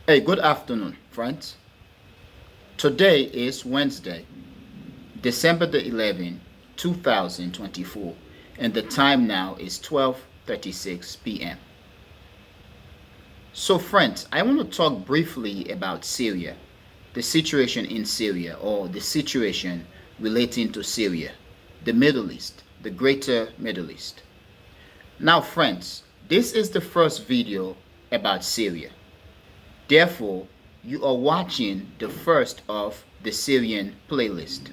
Hey, good afternoon, friends. Today is Wednesday, December the 11th, 2024, and the time now is 12:36 p.m. So, friends, I want to talk briefly about Syria, the situation in Syria, or the situation relating to Syria, the Middle East, the greater Middle East. Now, friends, this is the first video about Syria. Therefore, you are watching the first of the Syrian playlist.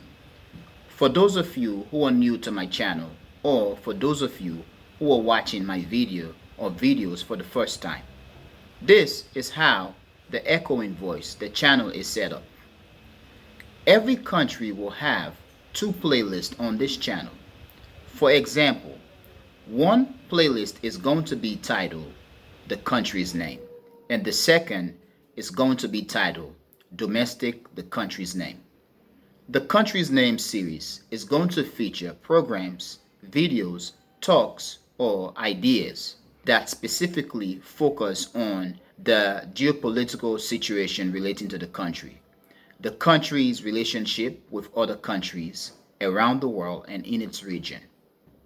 For those of you who are new to my channel, or for those of you who are watching my video or videos for the first time, this is how the echoing voice, the channel is set up. Every country will have two playlists on this channel. For example, one playlist is going to be titled the country's name, and the second is going to be titled Domestic, the country's name. The country's name series is going to feature programs, videos, talks, or ideas that specifically focus on the geopolitical situation relating to the country's relationship with other countries around the world and in its region,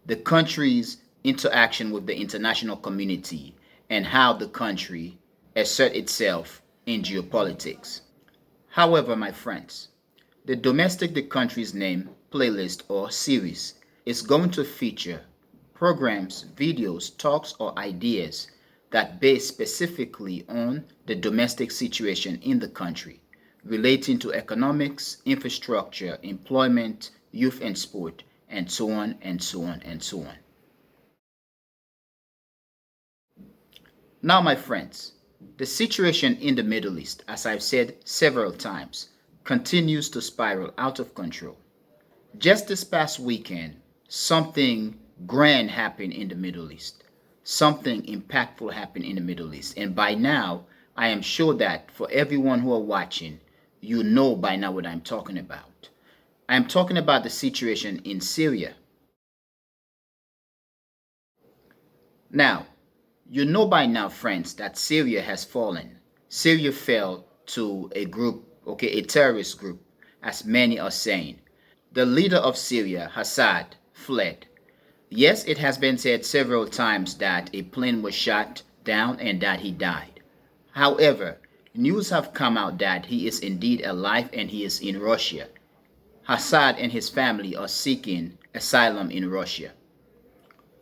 the country's interaction with the international community, and how the country assert itself in geopolitics. However, my friends, the Domestic the Country's Name playlist or series is going to feature programs, videos, talks, or ideas that base specifically on the domestic situation in the country, relating to economics, infrastructure, employment, youth and sport, and so on and so on and so on. Now, my friends, the situation in the Middle East, as I've said several times, continues to spiral out of control. Just this past weekend, something grand happened in the Middle East. Something impactful happened in the Middle East. And by now, I am sure that for everyone who are watching, you know by now what I'm talking about. I'm talking about the situation in Syria. Now, you know by now, friends, that Syria has fallen. Syria fell to a group, okay, a terrorist group, as many are saying. The leader of Syria, Assad, fled. Yes, it has been said several times that a plane was shot down and that he died. However, news have come out that he is indeed alive and he is in Russia. Assad and his family are seeking asylum in Russia.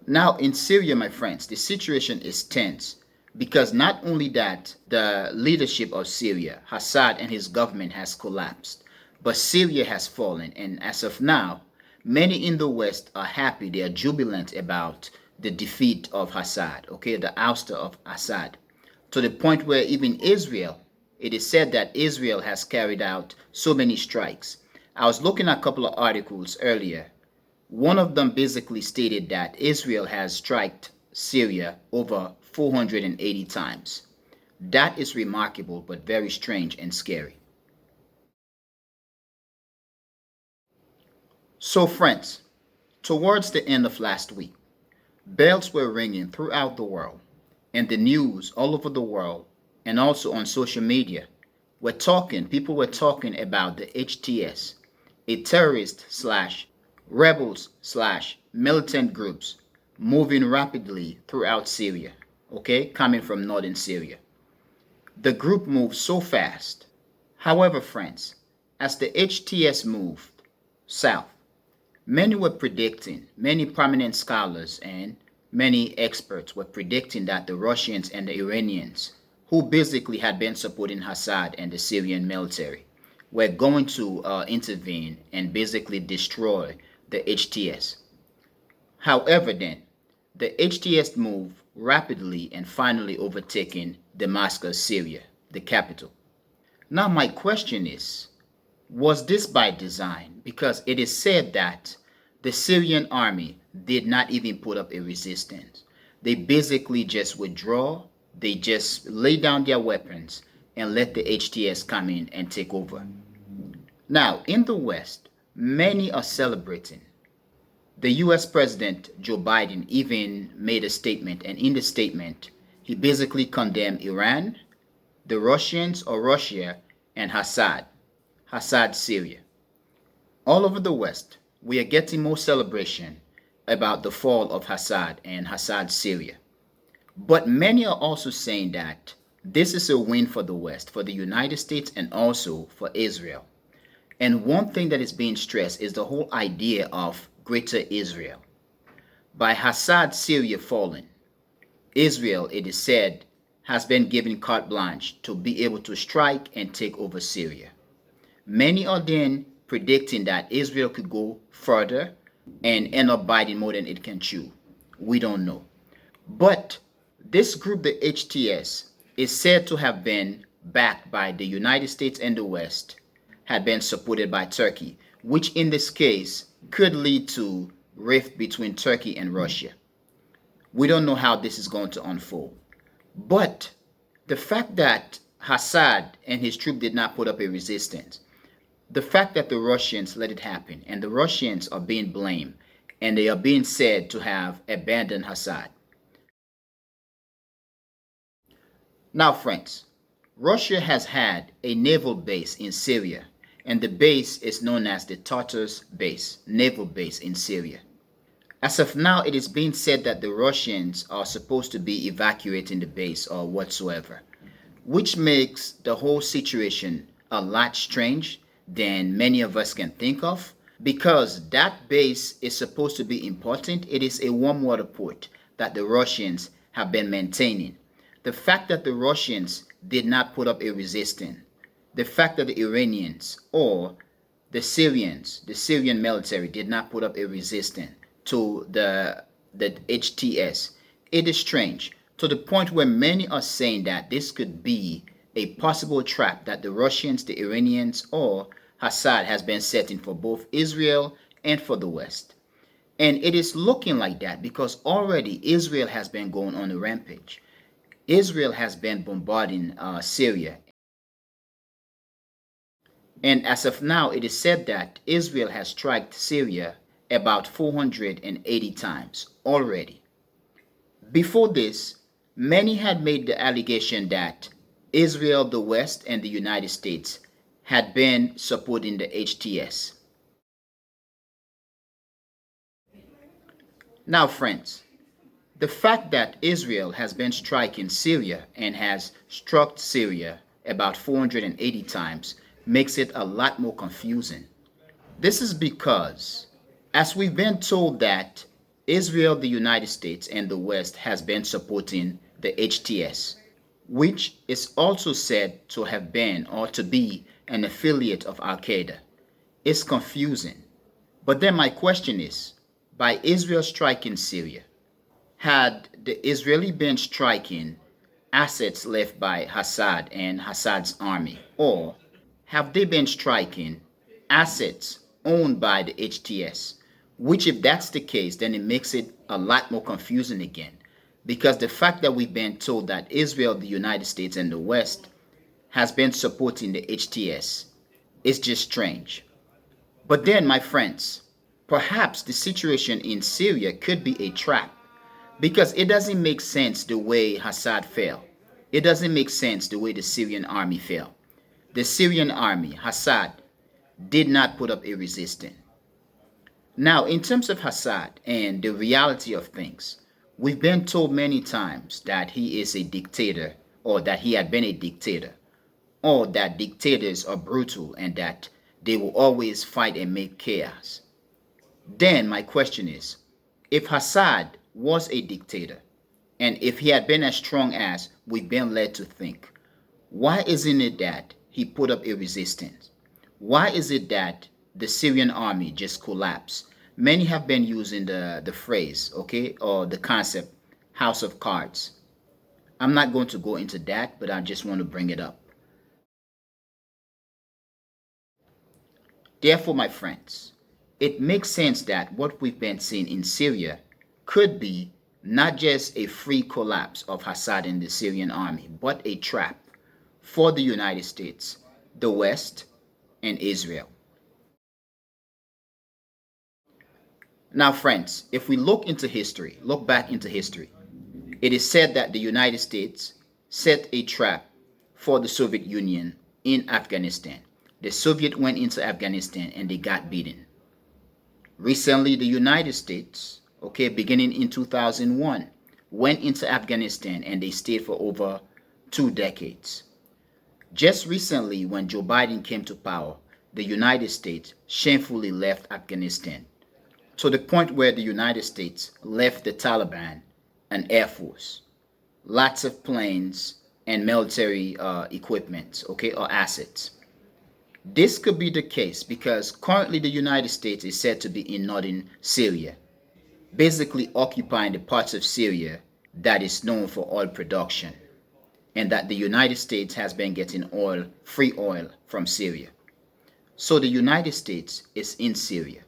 Now, in Syria, my friends, the situation is tense because not only that the leadership of Syria, Assad and his government has collapsed, but Syria has fallen. And as of now, many in the West are happy, they are jubilant about the defeat of Assad, okay, the ouster of Assad, to the point where even Israel, it is said that Israel has carried out so many strikes. I was looking at a couple of articles earlier. One of them basically stated that Israel has struck Syria over 480 times. That is remarkable, but very strange and scary. So, friends, towards the end of last week, bells were ringing throughout the world, and the news all over the world, and also on social media, people were talking about the HTS, a terrorist slash rebels slash militant groups moving rapidly throughout Syria, okay, coming from northern Syria. The group moved so fast. However, friends, as the HTS moved south, many prominent scholars and many experts were predicting that the Russians and the Iranians, who basically had been supporting Assad and the Syrian military, were going to intervene and basically destroy the HTS. However, then, the HTS moved rapidly and finally overtaking Damascus, Syria, the capital. Now, my question is, was this by design? Because it is said that the Syrian army did not even put up a resistance. They basically just withdraw, they just lay down their weapons and let the HTS come in and take over. Now, in the West, many are celebrating. The US President Joe Biden even made a statement, and in the statement, he basically condemned Iran, the Russians or Russia, and Assad, Syria. All over the West, we are getting more celebration about the fall of Assad and Assad, Syria. But many are also saying that this is a win for the West, for the United States, and also for Israel. And one thing that is being stressed is the whole idea of Greater Israel. By Assad, Syria falling, Israel, it is said, has been given carte blanche to be able to strike and take over Syria. Many are then predicting that Israel could go further and end up biting more than it can chew. We don't know. But this group, the HTS, is said to have been backed by the United States and the West, had been supported by Turkey, which in this case could lead to rift between Turkey and Russia. We don't know how this is going to unfold. But the fact that Assad and his troop did not put up a resistance, the fact that the Russians let it happen, and the Russians are being blamed, and they are being said to have abandoned Assad. Now, friends, Russia has had a naval base in Syria, and the base is known as the Tartus base, naval base in Syria. As of now, it is being said that the Russians are supposed to be evacuating the base or whatsoever, which makes the whole situation a lot strange than many of us can think of, because that base is supposed to be important. It is a warm water port that the Russians have been maintaining. The fact that the Russians did not put up a resistance, the fact that the Iranians or the Syrians, the Syrian military, did not put up a resistance to the HTS, it is strange, to the point where many are saying that this could be a possible trap that the Russians, the Iranians, or Assad has been setting for both Israel and for the West. And it is looking like that because already Israel has been going on a rampage. Israel has been bombarding Syria. And as of now, it is said that Israel has struck Syria about 480 times already. Before this, many had made the allegation that Israel, the West, and the United States had been supporting the HTS. Now, friends, the fact that Israel has been striking Syria and has struck Syria about 480 times makes it a lot more confusing. This is because, as we've been told that Israel, the United States, and the West has been supporting the HTS, which is also said to have been or to be an affiliate of Al-Qaeda, it's confusing. But then my question is, by Israel striking Syria, had the Israeli been striking assets left by Assad and Assad's army, or have they been striking assets owned by the HTS? Which, if that's the case, then it makes it a lot more confusing again. Because the fact that we've been told that Israel, the United States, and the West has been supporting the HTS is just strange. But then, my friends, perhaps the situation in Syria could be a trap, because it doesn't make sense the way Assad fell. It doesn't make sense the way the Syrian army fell. The Syrian army, Assad, did not put up a resistance. Now, in terms of Assad and the reality of things, we've been told many times that he is a dictator, or that he had been a dictator, or that dictators are brutal and that they will always fight and make chaos. Then my question is, if Assad was a dictator, and if he had been as strong as we've been led to think, why isn't it that he put up a resistance? Why is it that the Syrian army just collapsed? Many have been using the phrase, okay, or the concept, house of cards. I'm not going to go into that, but I just want to bring it up. Therefore, my friends, it makes sense that what we've been seeing in Syria could be not just a free collapse of Assad and the Syrian army, but a trap for the United States, the West, and Israel. Now, friends, if we look back into history, it is said that the United States set a trap for the Soviet Union in Afghanistan. The Soviet went into Afghanistan and they got beaten. Recently, the United States, okay, beginning in 2001, went into Afghanistan and they stayed for over 2 decades. Just recently, when Joe Biden came to power, the United States shamefully left Afghanistan to the point where the United States left the Taliban an air force, lots of planes and military equipment, okay, or assets. This could be the case because currently the United States is said to be in northern Syria, basically occupying the parts of Syria that is known for oil production, and that the United States has been getting oil, free oil from Syria. So the United States is in Syria.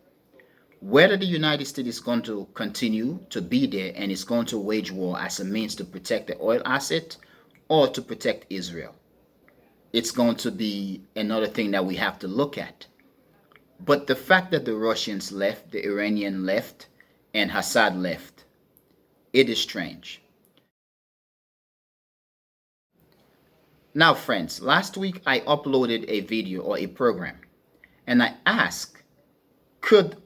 Whether the United States is going to continue to be there and is going to wage war as a means to protect the oil asset or to protect Israel, it's going to be another thing that we have to look at. But the fact that the Russians left, the Iranian left, and Assad left, it is strange. Now, friends, last week I uploaded a video or a program and I asked, could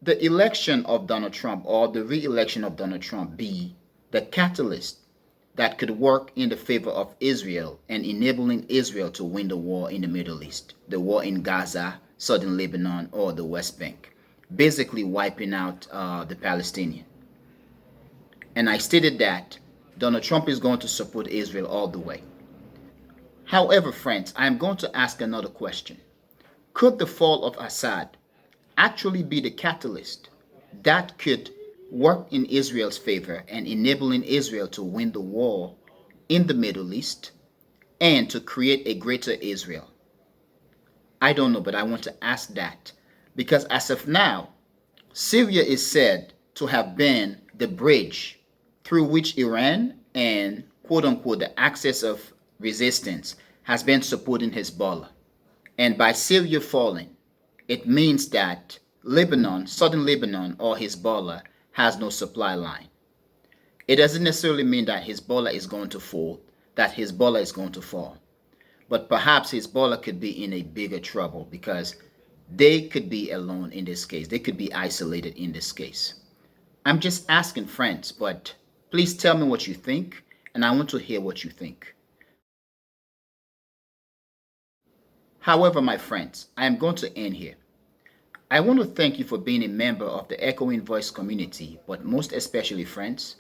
the election of Donald Trump or the re-election of Donald Trump be the catalyst that could work in the favor of Israel and enabling Israel to win the war in the Middle East, the war in Gaza, southern Lebanon, or the West Bank, basically wiping out the Palestinian. And I stated that Donald Trump is going to support Israel all the way. However, friends, I am going to ask another question. Could the fall of Assad actually be the catalyst that could work in Israel's favor and enabling Israel to win the war in the Middle East and to create a greater Israel? I don't know, but I want to ask that because as of now, Syria is said to have been the bridge through which Iran and quote unquote the axis of resistance has been supporting Hezbollah. And by Syria falling, it means that Lebanon, southern Lebanon, or Hezbollah has no supply line. It doesn't necessarily mean that Hezbollah is going to fall, that Hezbollah is going to fall. But perhaps Hezbollah could be in a bigger trouble because they could be alone in this case. They could be isolated in this case. I'm just asking, friends, but please tell me what you think, and I want to hear what you think. However, my friends, I am going to end here. I want to thank you for being a member of the Echoing Voice community, but most especially, friends,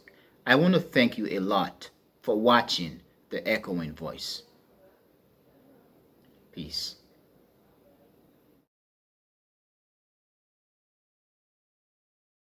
I want to thank you a lot for watching the Echoing Voice. Peace.